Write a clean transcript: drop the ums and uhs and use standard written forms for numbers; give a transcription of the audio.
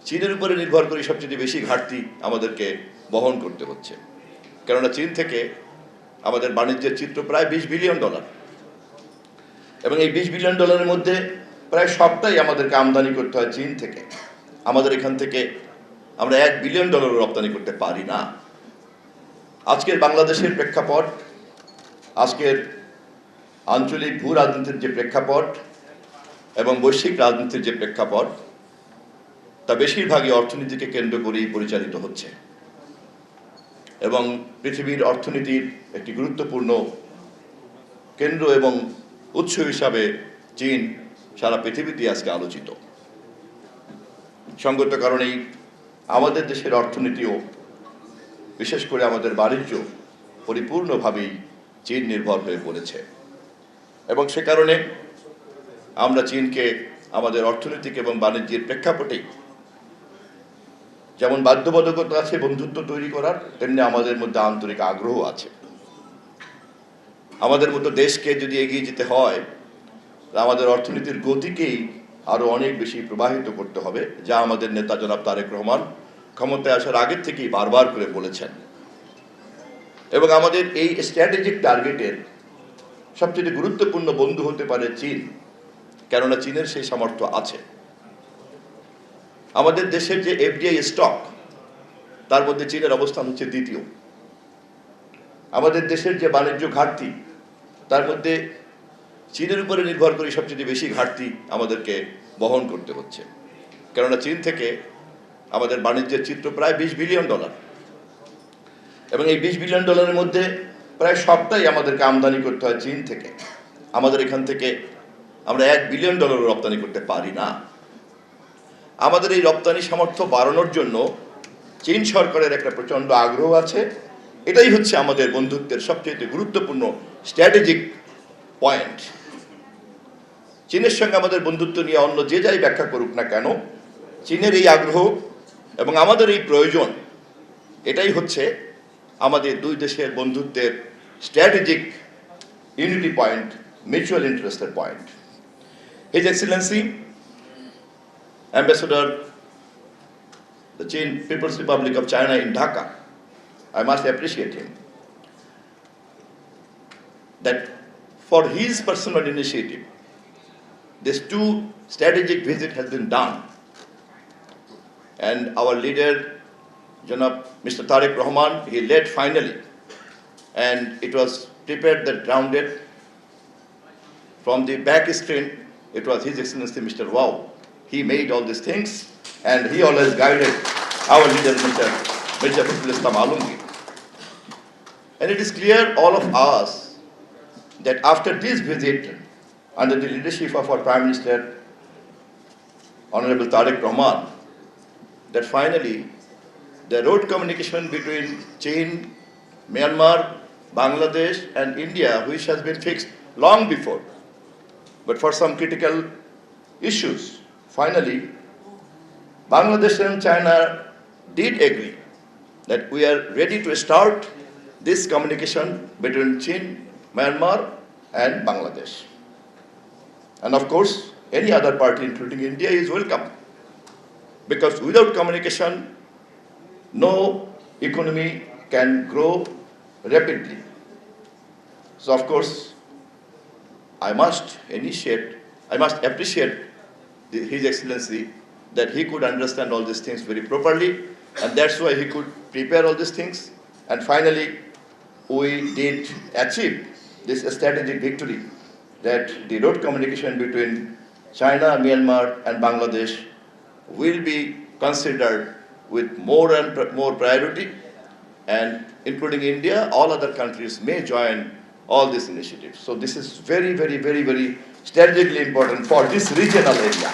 চীনের উপরে নির্ভর করে সবচেয়ে বেশি ঘাটতি আমাদেরকে বহন করতে হচ্ছে। কেননা চীন থেকে আমাদের বাণিজ্যের চিত্র প্রায় $20 বিলিয়ন, এবং এই $20 বিলিয়নের মধ্যে প্রায় সবটাই আমাদেরকে আমদানি করতে হয় চীন থেকে। আমাদের এখান থেকে আমরা $1 বিলিয়ন রপ্তানি করতে পারি না। আজকের বাংলাদেশের প্রেক্ষাপট, আজকের আঞ্চলিক ভূ রাজনীতির যে প্রেক্ষাপট এবং বৈশ্বিক রাজনীতির যে প্রেক্ষাপট, তা বেশিরভাগই অর্থনীতিকে কেন্দ্র করেই পরিচালিত হচ্ছে, এবং পৃথিবীর অর্থনীতির একটি গুরুত্বপূর্ণ কেন্দ্র এবং উৎস হিসাবে চীন সারা পৃথিবীতে আজকে আলোচিত। সঙ্গত কারণেই আমাদের দেশের অর্থনীতিও, বিশেষ করে আমাদের বাণিজ্য পরিপূর্ণভাবেই চীন নির্ভর হয়ে পড়েছে, এবং সে কারণে আমরা চীনকে আমাদের অর্থনৈতিক এবং বাণিজ্যের প্রেক্ষাপটেই যেমন বাধ্যবাধকতা আছে বন্ধুত্ব তৈরি করার, তেমনি আমাদের মধ্যে আন্তরিক আগ্রহ আছে। আমাদের মতো দেশকে যদি এগিয়ে যেতে হয়, আমাদের অর্থনীতির গতিকেই আরো অনেক বেশি প্রবাহিত করতে হবে, যা আমাদের নেতা জনাব তারেক রহমান ক্ষমতায় আসার আগের থেকেই বারবার করে বলেছেন। এবং আমাদের এই স্ট্র্যাটেজিক টার্গেটের সবচেয়ে গুরুত্বপূর্ণ বন্ধু হতে পারে চীন, কেননা চীনের সেই সামর্থ্য আছে। আমাদের দেশের যে এফডিআই স্টক, তার মধ্যে চীনের অবস্থান হচ্ছে দ্বিতীয়। আমাদের দেশের যে বাণিজ্য ঘাটতি, তার মধ্যে চীনের উপরে নির্ভর করে সবচেয়ে বেশি ঘাটতি আমাদেরকে বহন করতে হচ্ছে। কেননা চীন থেকে আমাদের বাণিজ্যের চিত্র প্রায় $20 বিলিয়ন, এবং এই $20 বিলিয়নের মধ্যে প্রায় সবটাই আমাদেরকে আমদানি করতে হয় চীন থেকে। আমাদের এখান থেকে আমরা $1 বিলিয়ন রপ্তানি করতে পারি না। আমাদের এই রপ্তানি সামর্থ্য বাড়ানোর জন্য চীন সরকারের একটা প্রচণ্ড আগ্রহ আছে। এটাই হচ্ছে আমাদের বন্ধুত্বের সবচেয়ে গুরুত্বপূর্ণ স্ট্র্যাটেজিক পয়েন্ট। চীনের সঙ্গে আমাদের বন্ধুত্ব নিয়ে অন্য যে যাই ব্যাখ্যা করুক না কেন, চীনের এই আগ্রহ এবং আমাদের এই প্রয়োজন, এটাই হচ্ছে আমাদের দুই দেশের বন্ধুত্বের স্ট্র্যাটেজিক ইউনিটি পয়েন্ট, মিউচুয়াল ইন্টারেস্টের point. His excellency Ambassador, the People's Republic of China in Dhaka, I must appreciate him, that for his personal initiative, this 2 strategic visit has been done, and our leader, Janab Mr. Tariq Rahman, he led finally, and it was prepared that grounded. From the back screen, it was His Excellency Mr. Wow. He made all these things, and he always guided our leader, Mr. Mirza Fakhrul Islam Alamgir. And it is clear, all of us, that after this visit, under the leadership of our Prime Minister, Honorable Tariq Rahman, that finally the road communication between China, Myanmar, Bangladesh, and India, which has been fixed long before, but for some critical issues, finally, Bangladesh and China did agree that we are ready to start this communication between China, Myanmar, and Bangladesh. And of course, any other party, including India, is welcome, because without communication, no economy can grow rapidly. So, of course, I must appreciate His Excellency that he could understand all these things very properly, and that's why he could prepare all these things. And finally, we did achieve this strategic victory, that the road communication between China, Myanmar, and Bangladesh will be considered with more and more priority, and including India, all other countries may join all these initiatives. So this is very, very, very, very strategically important for this regional area.